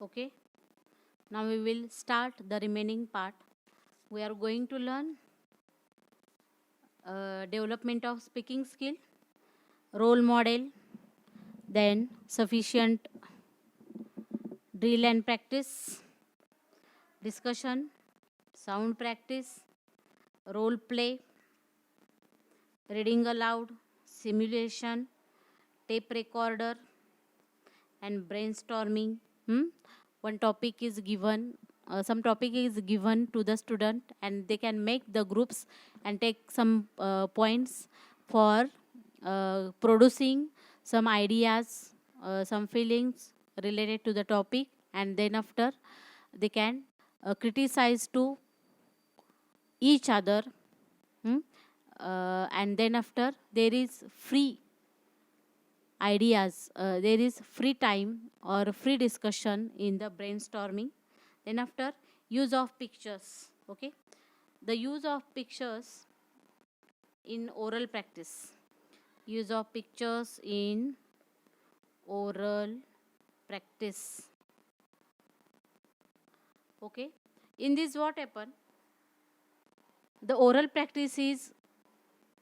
Okay, now we will start the remaining part. We are going to learn development of speaking skill, role model, then sufficient drill and practice, discussion, sound practice, role play, reading aloud, simulation, tape recorder, and brainstorming. One topic is given, some topic is given to the student, and they can make the groups and take some points for producing some ideas, some feelings related to the topic, and then after they can criticize to each other. And then after there is free ideas, there is free time or free discussion in the brainstorming. Then after, use of pictures. Okay, the use of pictures in oral practice, use of pictures in oral practice. Okay, in this what happen, the oral practice is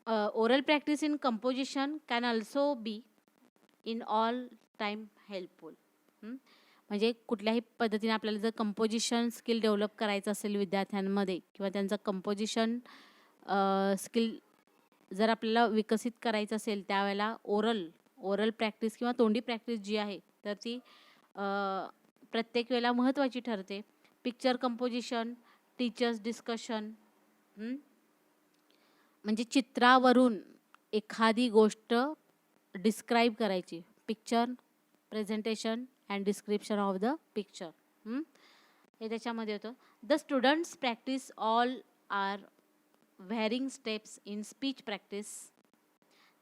oral practice in composition can also be in all time helpful. म्हणजे कुठल्याही पद्धतीने आपल्याला जर composition skill develop करायचं असेल विद्यार्थ्यांमध्ये, किंवा त्यांचं कंपोजिशन स्किल जर आपल्याला विकसित करायचं असेल, त्यावेळेला ओरल प्रॅक्टिस किंवा तोंडी प्रॅक्टिस जी आहे तर ती प्रत्येक वेळेला महत्त्वाची ठरते. पिक्चर कंपोजिशन, टीचर्स डिस्कशन, म्हणजे चित्रावरून एखादी गोष्ट डिस्क्राईब करायची. Picture presentation and description of the picture, हे त्याच्यामध्ये होतं. The students practice all are varying steps in speech practice.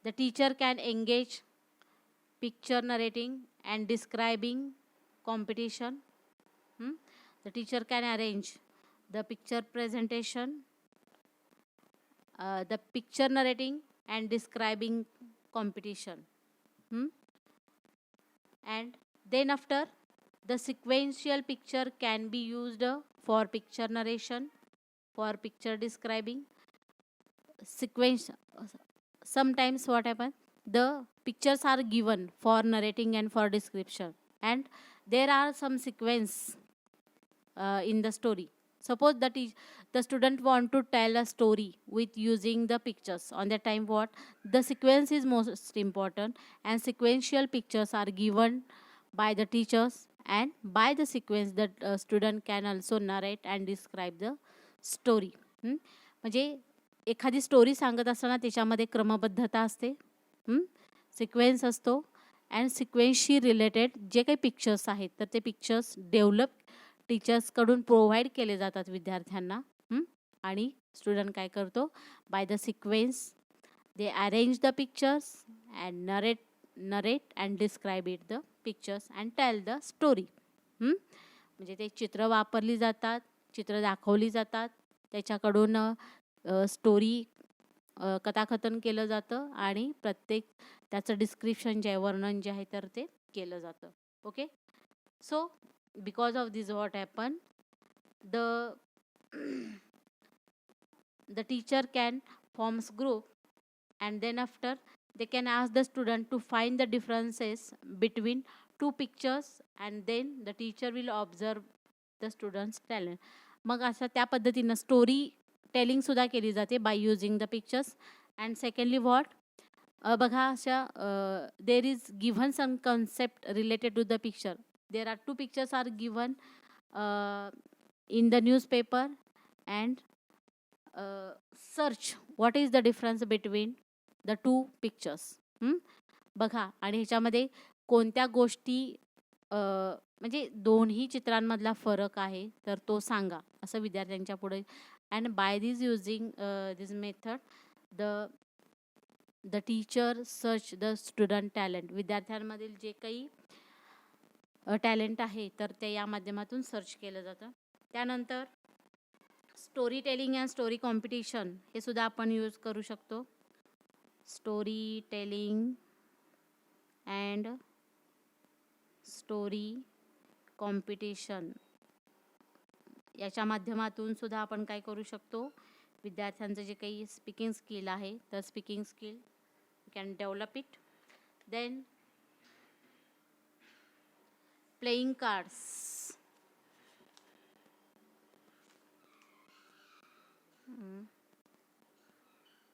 The teacher can engage picture narrating and describing competition. The teacher can arrange the picture presentation, the picture narrating and describing competition. And then after, the sequential picture can be used for picture narration, for picture describing. Sequence, sometimes what happens, the pictures are given for narrating and for description, and there are some sequence in the story. Suppose that the student want to tell a story with using the pictures. On that time, what the sequence is most important, and sequential pictures are given by the teachers, and by the sequence that student can also narrate and describe the story. म्हणजे एखादी story सांगत असताना त्याच्यामध्ये क्रमबद्धता असते, sequence असतो, and सिक्वेन्सशी related जे काही pictures आहेत तर ते पिक्चर्स डेव्हलप टीचर्सकडून प्रोव्हाइड केले जातात विद्यार्थ्यांना. आणि स्टुडंट काय करतो, by the sequence they arrange the pictures and narrate and describe it the pictures and tell the story. म्हणजे ते चित्र वापरली जातात, चित्र दाखवली जातात, त्याच्याकडून स्टोरी कथाकथन केलं जातं, आणि प्रत्येक त्याचं डिस्क्रिप्शन जे आहे, वर्णन जे आहे तर ते केलं जातं. Okay, so because of this what happened, the teacher can forms group, and then after they can ask the student to find the differences between two pictures, and then the teacher will observe the students talent. मग असं त्या पद्धतीनं story telling सुद्धा केली जाते by using the pictures. And secondly what, बघा अशा there is given some concept related to the picture. There are two pictures are given in the newspaper, and search what is the difference between the two pictures. बघा, आणि ह्याच्यामध्ये कोणत्या गोष्टी म्हणजे दोन्ही चित्रांमधला फरक आहे तर तो सांगा, असं विद्यार्थ्यांच्या पुढे. And by this using this method the teacher search the student talent. विद्यार्थ्यांमधील जे काही टॅलेंट आहे तर ते या माध्यमातून सर्च केलं जातं. त्यानंतर story telling and story competition हे सुद्धा आपण यूज करू शकतो. Story telling and story competition याच्या माध्यमातून सुद्धा आपण काय करू शकतो, विद्यार्थ्यांचं जे काही स्पीकिंग स्किल आहे तर speaking skill can develop it. Than playing cards.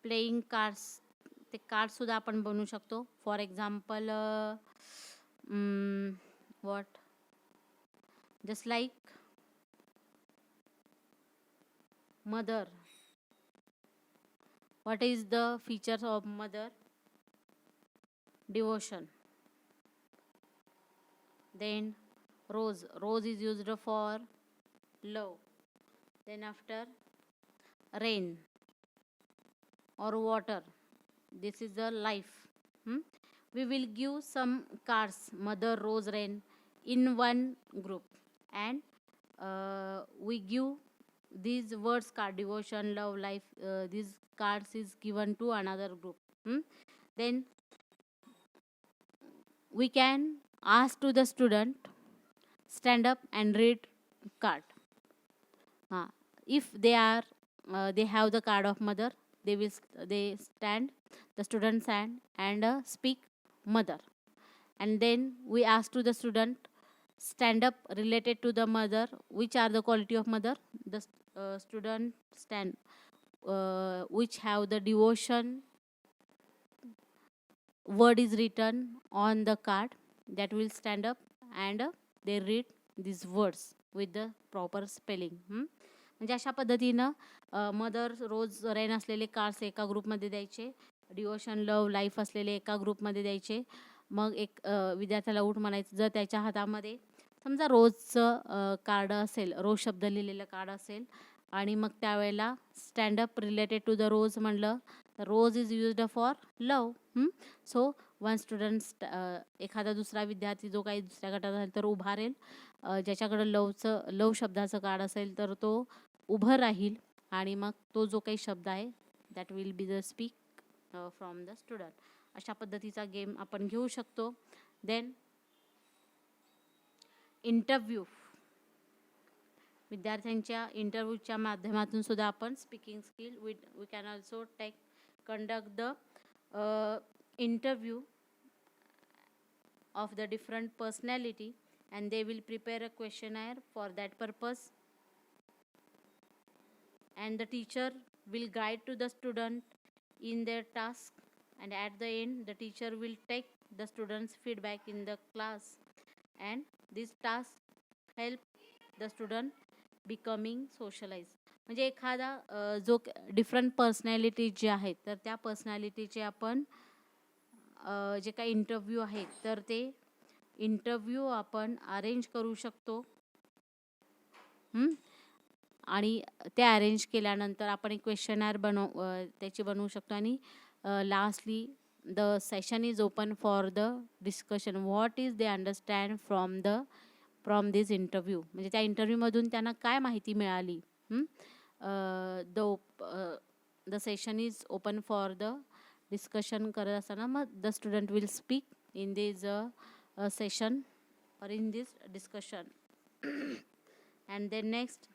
Playing cards, ते कार्डसुद्धा आपण बनवू शकतो. For example what just like mother. What is the features of mother? Devotion. Then rose is used for love. Then after rain or water, this is the life. We will give some cards, mother, rose, rain, in one group, and we give these words card, devotion, love, life, these cards is given to another group. Then we can ask to the student stand up and read card. If they are they have the card of mother, they stand, the student stand and speak mother. And then we ask to the student stand up related to the mother, which are the quality of mother. The student stand which have the devotion word is written on the card, that will stand up and they read these words with the proper spelling. म्हणजे अशा पद्धतीनं mother, रोज, rain असलेले cards एका ग्रुपमध्ये द्यायचे, devotion, love, life असलेले एका ग्रुपमध्ये द्यायचे. मग एक विद्यार्थ्याला उठ म्हणायचं. जर त्याच्या हातामध्ये समजा रोजचं कार्ड असेल, रोज शब्द लिहिलेलं कार्ड असेल, आणि मग त्यावेळेला stand up related to the rose म्हणलं, rose is used for love. So one student, एखादा दुसरा विद्यार्थी जो काही दुसऱ्या गटात असेल तर उभा राहील. ज्याच्याकडं लव शब्दाचं कार्ड असेल तर तो उभं राहील, आणि मग तो जो काही शब्द आहे that will be the speak from the student. अशा पद्धतीचा गेम आपण घेऊ शकतो. Then interview. विद्यार्थ्यांच्या इंटरव्ह्यूच्या माध्यमातून सुद्धा आपण speaking skill we can also conduct the interview of the different personality, and they will prepare a questionnaire for that purpose, and the teacher will guide to the student in their task, and at the end the teacher will take the students feedback in the class, and this task help the student becoming socialized. म्हणजे एखादा जो different personality जे आहेत तर त्या पर्सनॅलिटीचे आपण जे काही interview आहेत तर ते इंटरव्ह्यू आपण अरेंज करू शकतो. आणि ते अरेंज केल्यानंतर आपण एक क्वेश्चनर त्याची बनवू शकतो. आणि lastly the session is open for the discussion. What is they understand from this interview. म्हणजे त्या इंटरव्ह्यूमधून त्यांना काय माहिती मिळाली. the session is open for the discussion करत असताना मग the student will speak in this session or in this discussion. And then next,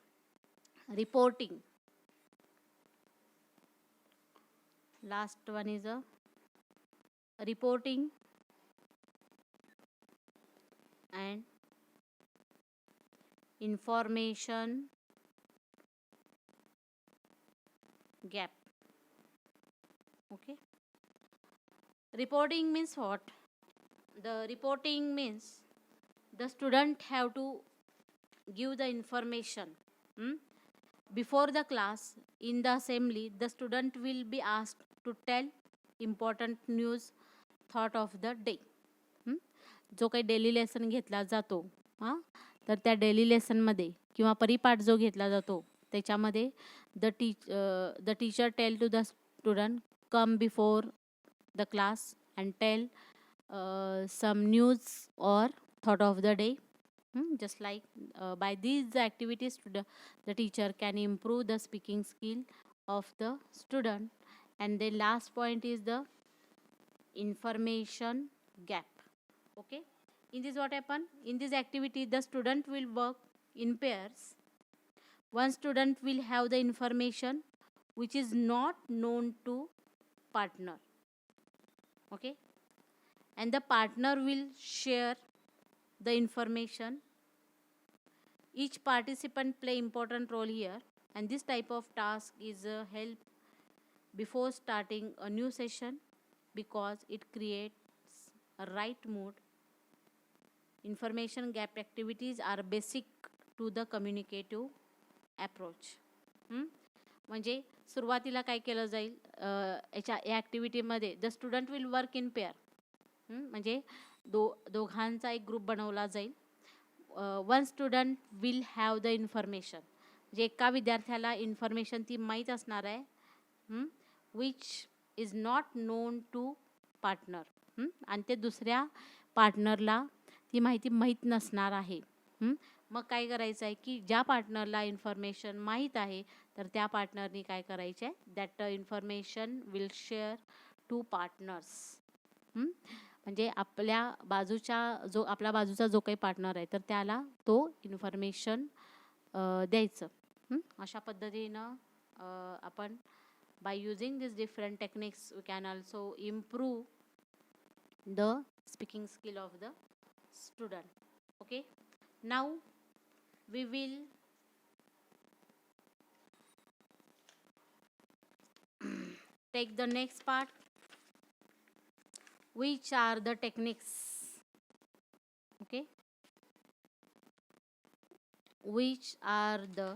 reporting. Last one is a reporting and information gap. Okay, reporting means what? The reporting means the student have to give the information before the class. In the assembly the student will be asked to tell important news thought of the day. जो काही daily lesson घेतला जातो तर त्या daily लेसनमध्ये किंवा परिपाठ जो घेतला जातो त्याच्यामध्ये the teacher tell to the student come before the class and tell some news or thought of the day. Just like by these activities the teacher can improve the speaking skill of the student. And the last point is the information gap. Okay, In this what happen? In this activity the student will work in pairs. One student will have the information which is not known to partner. Okay, and the partner will share the information. Each participant play important role here, and this type of task is a help before starting a new session because it creates a right mood. Information gap activities are basic to the communicative approach. म्हणजे सुरुवातीला काय केलं जाईल या ॲक्टिव्हिटीमध्ये the student will work in pair. म्हणजे दोघांचा एक ग्रुप बनवला जाईल. One student will have the information, म्हणजे एका विद्यार्थ्याला इन्फॉर्मेशन ती माहीत असणार आहे which is not known to partner, आणि ते दुसऱ्या पार्टनरला ती माहिती माहीत नसणार आहे. मग काय करायचं आहे की ज्या पार्टनरला इन्फॉर्मेशन माहीत आहे तर त्या पार्टनरनी काय करायचे आहे, that information will share to partners. म्हणजे आपल्या बाजूचा जो काही पार्टनर आहे तर त्याला तो इन्फॉर्मेशन द्यायचं. अशा पद्धतीनं आपण by using this different techniques we can also improve the speaking skill of the student. Okay, now we will take the next part, which are the techniques. Okay, which are the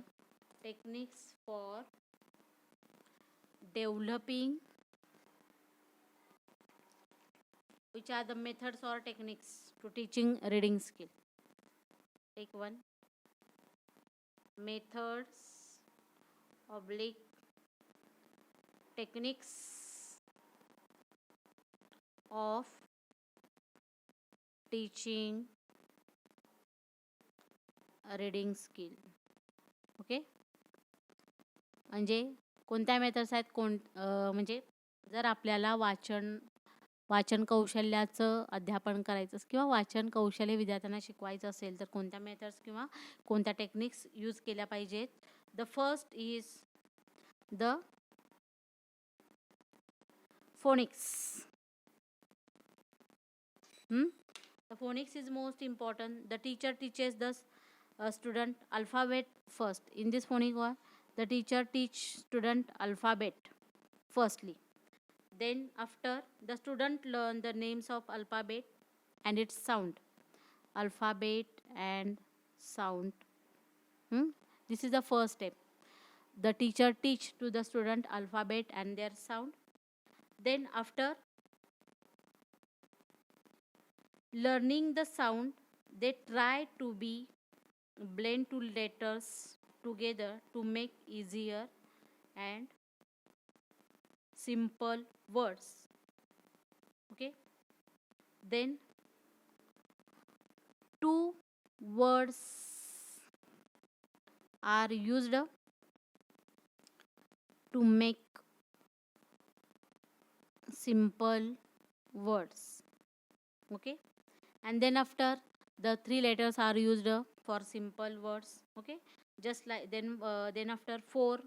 techniques for developing, which are the methods or techniques to teaching reading skill. Take one, methods oblique techniques of teaching reading skill. Okay, म्हणजे कोणत्या methods आहेत म्हणजे जर आपल्याला वाचन कौशल्याचं अध्यापन करायचं किंवा वाचन कौशल्य विद्यार्थ्यांना शिकवायचं असेल तर कोणत्या मेथड्स किंवा कोणत्या टेक्निक्स यूज केल्या पाहिजेत. The first is the phonics. The phonics is most important. The teacher teaches the student alphabet first. In this phonics one, the teacher teach student alphabet firstly. Then after the student learn the names of alphabet and its sound. Alphabet and sound. This is the first step. The teacher teach to the student alphabet and their sound. Then after learning the sound, they try to be blend two letters together to make easier and simple words. Okay, then two words are used to make simple words. Okay, and then after the three letters are used for simple words. Okay, just like then after four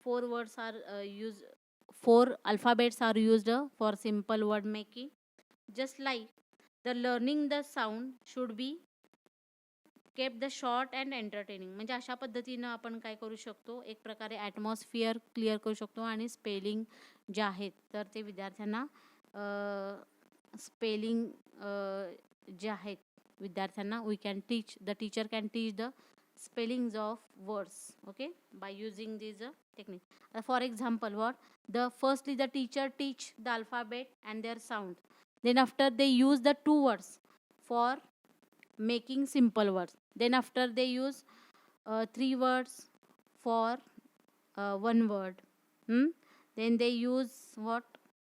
words are used, four alphabets are used for simple word making. Just like the learning the sound should be kept the short and entertaining. म्हणजे अशा पद्धतीनं आपण काय करू शकतो, एक प्रकारे atmosphere clear करू शकतो आणि स्पेलिंग जे आहेत तर ते विद्यार्थ्यांना स्पेलिंग जे आहेत विद्यार्थ्यांना we can teach, the teacher can teach the spellings of words, okay, by using these technique. For example, the firstly the teacher teach the alphabet and their sound. Then after they use the two words for making simple words. Then after they use three words for one word. Then they use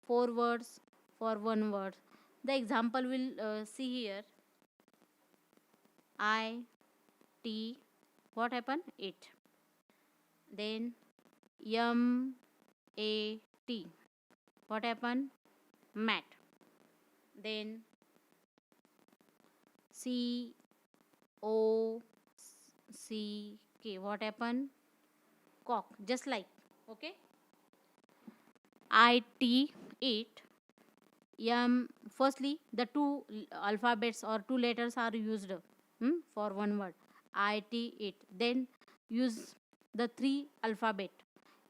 four words for one word. The example we'll see here. I, T, what happened? It. Then M-A-T, what happened? Mat. Then COCK. What happened? Cock. Just like. Okay. IT, it. Firstly, the two alphabets or two letters are used for one word. IT, it. Then use the three alphabet.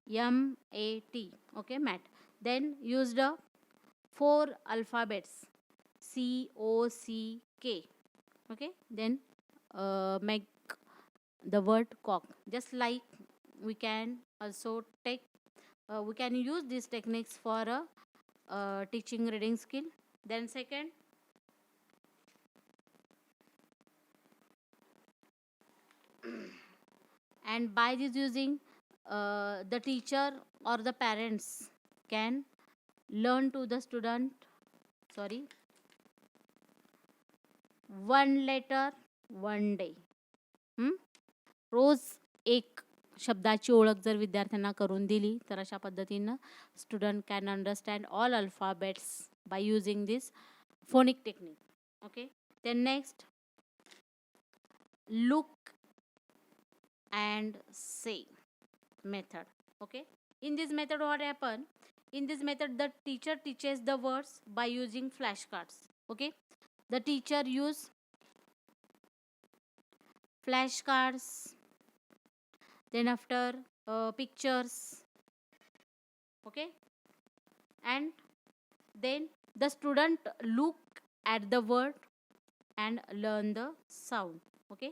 MAT. Okay, mat. Then use the four alphabets. COCK. Okay. Then make the word cock. Just like we can also take we can use these techniques for a teaching reading skill. Then second, and by this using the teacher or the parents can learn to the student, sorry, one letter one day. रोज एक शब्दाची ओळख जर विद्यार्थ्यांना करून दिली तर अशा पद्धतीनं student can understand all alphabets by using this phonic technique. Okay. Then next, look and say method. Okay, in this method what happen, in this method the teacher teaches the words by using flashcards. Okay, the teacher use flashcards, then after pictures. Okay, and then the student look at the word and learn the sound. Okay,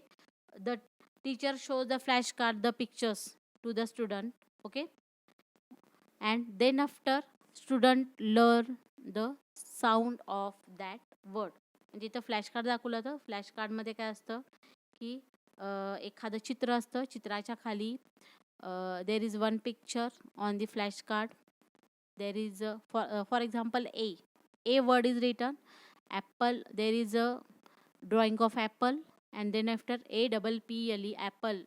the teacher shows the flashcard, the pictures to the student. Okay, and then after student learn the sound of that word. म्हणजे इथं flash card दाखवलं तर flash कार्डमध्ये काय असतं की एखादं चित्र असतं, चित्राच्या खाली there is one picture on the flash card. There is for example a word is written, apple, there is a drawing of apple, and then after APPLE, apple,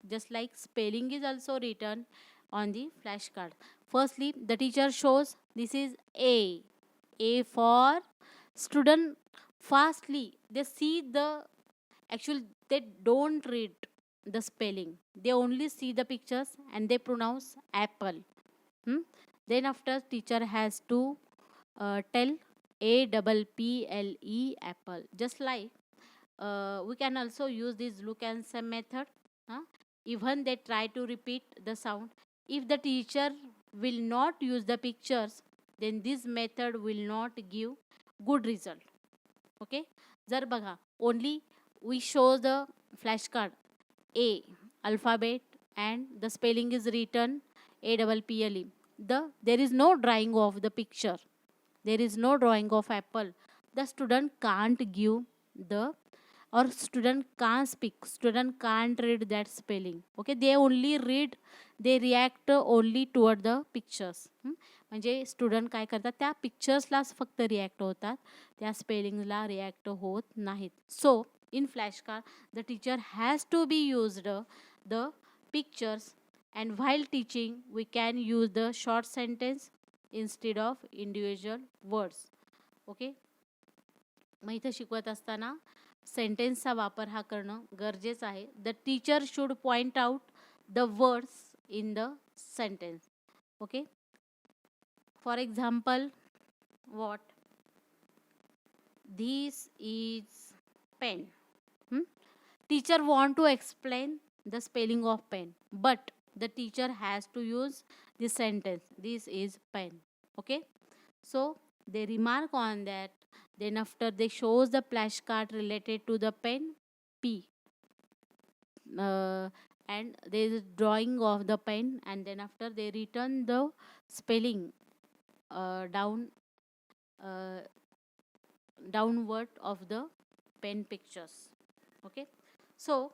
just like spelling is also written on the flashcard. Firstly the teacher shows this is A for student. Fastly they see the actual, they don't read the spelling, they only see the pictures and they pronounce apple. Then after teacher has to tell APPLE, apple. Just like we can also use this look and say method. Even they try to repeat the sound, if the teacher will not use the pictures then this method will not give good result. Okay, जर बघा only we show the flashcard A alphabet and the spelling is written APPLE, there is no drawing of the picture, there is no drawing of apple, the student can't give the, or student can't speak, student can't read that spelling. Okay, they only read, they react only toward the pictures. म्हणजे student काय करतात, त्या पिक्चर्सलाच फक्त react होतात, त्या स्पेलिंगला react होत नाहीत. So in flash card the teacher has to be used the pictures, and while teaching we can use the short sentence instead of individual words. Okay, मग इथं शिकवत असताना सेंटेन्सचा वापर हा करणं गरजेचं आहे. The teacher should point out the words in the sentence. Okay, for example, what, this is pen. Teacher want to explain the spelling of pen, but the teacher has to use this sentence, this is pen. Okay, so they remark on that. Then after they shows the flashcard related to the pen P, and there is drawing of the pen, and then after they return the spelling downward of the pen pictures. Okay, so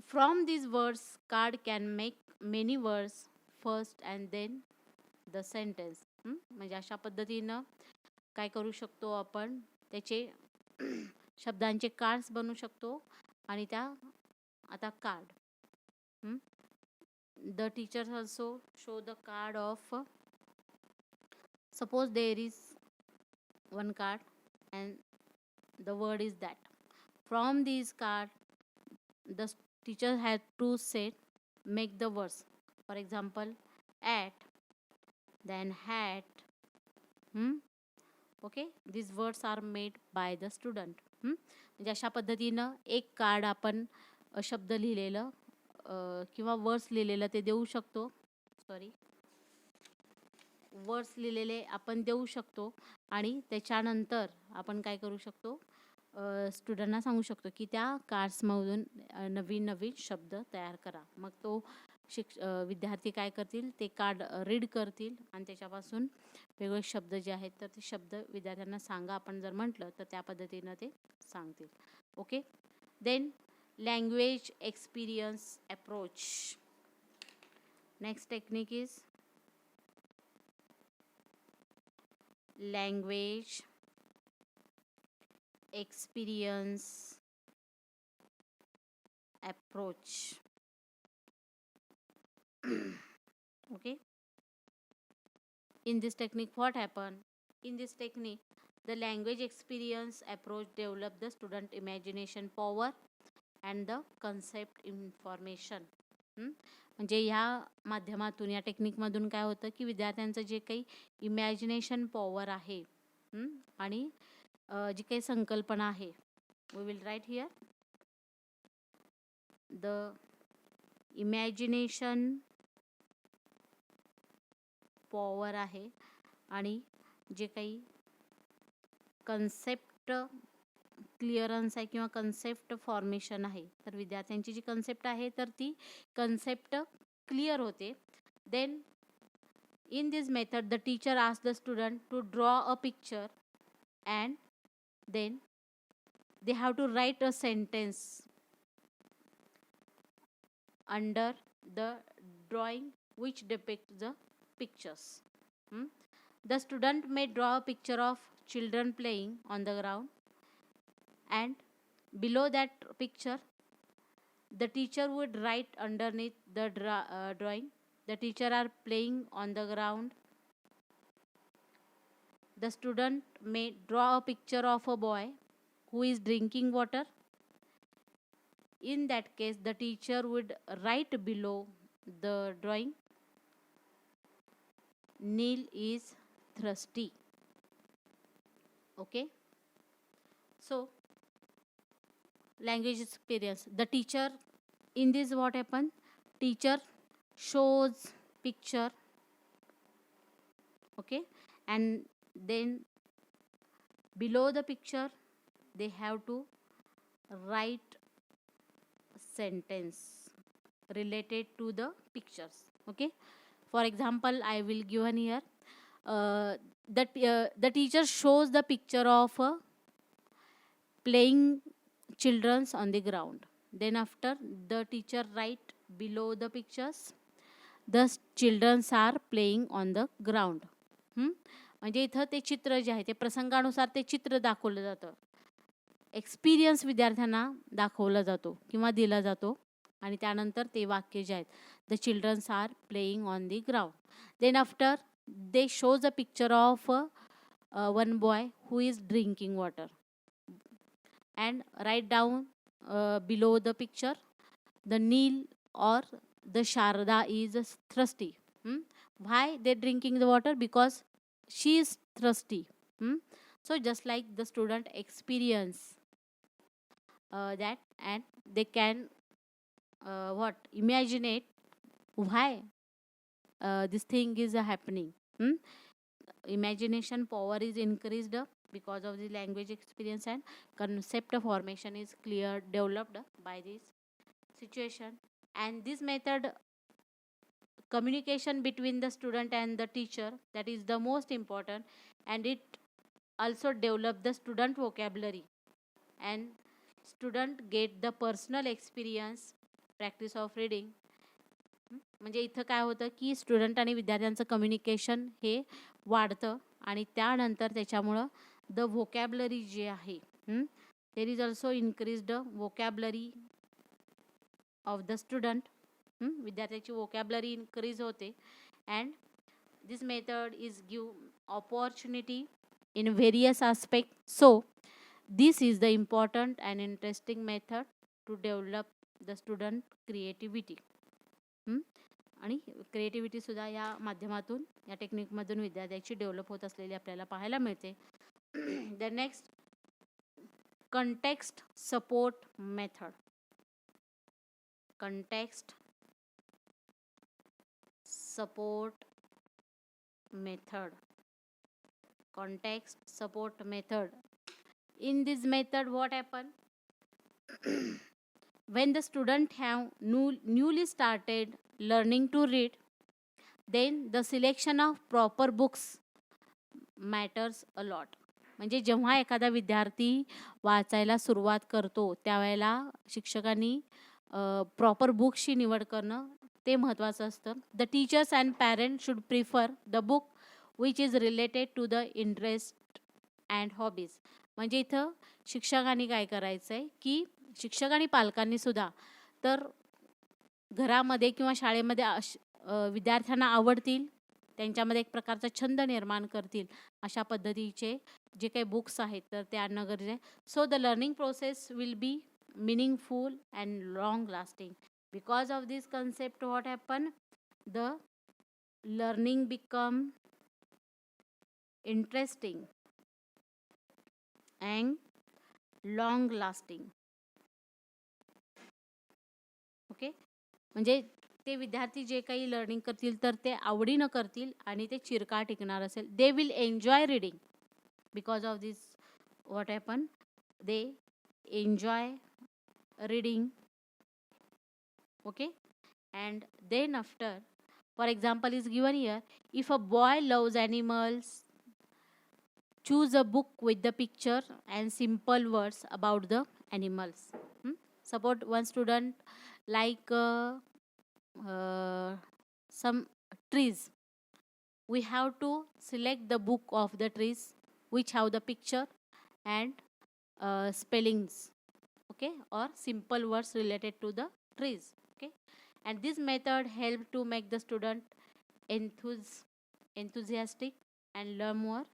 from these words card can make many words first and then the sentence. म्हणजे अशा पद्धतीनं काय करू शकतो आपण, त्याचे शब्दांचे cards बनवू शकतो. आणि त्या आता card, the teachers also show the card of, suppose there is one card and The word is that. From these cards, the teacher had to say, make the words. For example, at, then hat. Okay, these words are made by the student. म्हणजे अशा पद्धतीनं एक card आपण शब्द लिहिलेलं किंवा words लिहिलेलं ते देऊ शकतो. वर्ड्स लिहिलेले आपण देऊ शकतो आणि त्याच्यानंतर आपण काय करू शकतो, स्टुडंटना सांगू शकतो की त्या कार्ड्समधून नवीन नवीन शब्द तयार करा. मग तो विद्यार्थी काय करतील, ते कार्ड रीड करतील आणि त्याच्यापासून वेगवेगळे शब्द जे आहेत तर ते शब्द विद्यार्थ्यांना सांगा आपण जर म्हटलं तर त्या पद्धतीनं ते सांगतील. Okay. Then language experience approach. Next technique is language experience approach. Okay, in this technique what happened, in this technique the language experience approach develop the student imagination power and the concept information. म्हणजे ह्या माध्यमातून या टेक्निकमधून काय होतं की विद्यार्थ्यांचं जे काही imagination power आहे आणि जी काही संकल्पना आहे, we will write here the imagination power आहे आणि जे काही कन्सेप्ट क्लिअरन्स आहे किंवा कन्सेप्ट फॉर्मेशन आहे, तर विद्यार्थ्यांची जी कन्सेप्ट आहे तर ती कन्सेप्ट क्लिअर होते. Then in this method the teacher asks the student to draw a picture and then they have to write a sentence under the drawing which depicts the pictures. The student may draw a picture of children playing on the ground and below that picture the teacher would write underneath the drawing, the teacher are playing on the ground. The student may draw a picture of a boy who is drinking water. In that case the teacher would write below the drawing, Neil is thirsty. Okay, so language experience, the teacher, in this what happen, teacher shows picture, okay, and then below the picture they have to write sentence related to the pictures. Okay, for example I will give one here, the teacher shows the picture of playing childrens on the ground. Then after the teacher write below the pictures, the childrens are playing on the ground. म्हणजे इथं ते चित्र जे आहे ते प्रसंगानुसार ते चित्र दाखवलं जातं, एक्सपिरियन्स विद्यार्थ्यांना दाखवला जातो किंवा दिला जातो आणि त्यानंतर ते वाक्य जे आहेत, the childrens are playing on the ground. Then after they shows a picture of one boy who is drinking water and write down below the picture, the Neil or the Sharda is thirsty. Why they drinking the water? Because she is thirsty. So just like the student experience that, and they can imagine it why this thing is happening. Imagination power is increased because of the language experience and concept formation is clear developed by this situation. And this method, communication between the student and the teacher, that is the most important, and it also develop the student vocabulary and student get the personal experience practice of reading. म्हणजे इथं काय होतं की student आणि विद्यार्थ्यांचं communication हे वाढतं आणि त्यानंतर त्याच्यामुळं द व्होकॅबलरी जे आहे there is also increased vocabulary of the student. विद्यार्थ्याची व्होकॅबलरी इन्क्रीज होते and this method is give opportunity in various aspect. So This is the important and interesting method to develop the student creativity. आणि क्रिएटिव्हिटीसुद्धा या माध्यमातून, या टेक्निकमधून विद्यार्थ्याची develop होत असलेली आपल्याला पाहायला मिळते. The next, context support method. Context support method. Context support method. In this method, what happen? When the student have newly started learning to read, then the selection of proper books matters a lot. म्हणजे जेव्हा एखादा विद्यार्थी वाचायला सुरुवात करतो त्यावेळेला शिक्षकांनी proper बुक्सची निवड करणं ते महत्त्वाचं असतं. The teachers and parent should prefer the book which is related to the interest and hobbies. म्हणजे इथं शिक्षकांनी काय करायचं आहे की शिक्षक आणि पालकांनी सुद्धा तर घरामध्ये किंवा शाळेमध्ये विद्यार्थ्यांना आवडतील, त्यांच्यामध्ये एक प्रकारचा छंद निर्माण करतील अशा पद्धतीचे जे काही बुक्स आहेत तर ते आणणं गरजेचं आहे. So the learning process will be meaningful and long lasting. Because of this concept, what happen? The learning become interesting and long lasting. Okay, म्हणजे ते विद्यार्थी जे काही लर्निंग करतील तर ते आवडीनं करतील आणि ते चिरकाळ टिकणार असेल. They will enjoy reading. Because of this what happen, they enjoy reading. Okay, and then after, for example is given here, if a boy loves animals, choose a book with the picture and simple words about the animals. Suppose one student like some trees, we have to select the book of the trees which have the picture and spellings, okay, or simple words related to the trees. Okay, and this method help to make the student enthusiastic and learn more,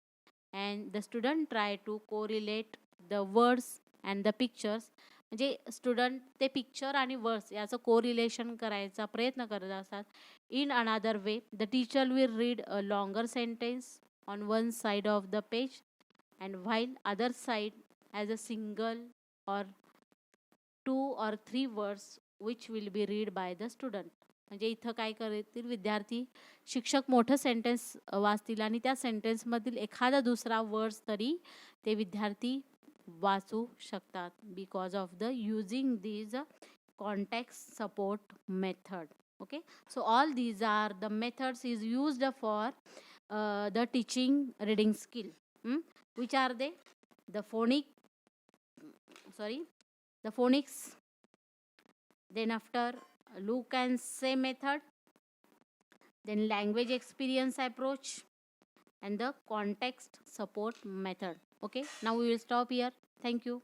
and the student try to correlate the words and the pictures. म्हणजे student ते picture आणि words याचं correlation करायचा प्रयत्न करत असतात. In another way, the teacher will read a longer sentence on one side of the page and while other side as a single or 2 or 3 words which will be read by the student. म्हणजे इथं काय करतील विद्यार्थी, शिक्षक मोठं sentence वाचतील आणि त्या सेंटेन्समधील एखादा दुसरा वर्ड्स तरी ते विद्यार्थी वाचू शकतात. Because of the using these context support method. Okay, so all these are the methods is used for the teaching reading skill. Which are they? The phonics, then after look and say method, then language experience approach, and the context support method. Okay, now we will stop here. Thank you.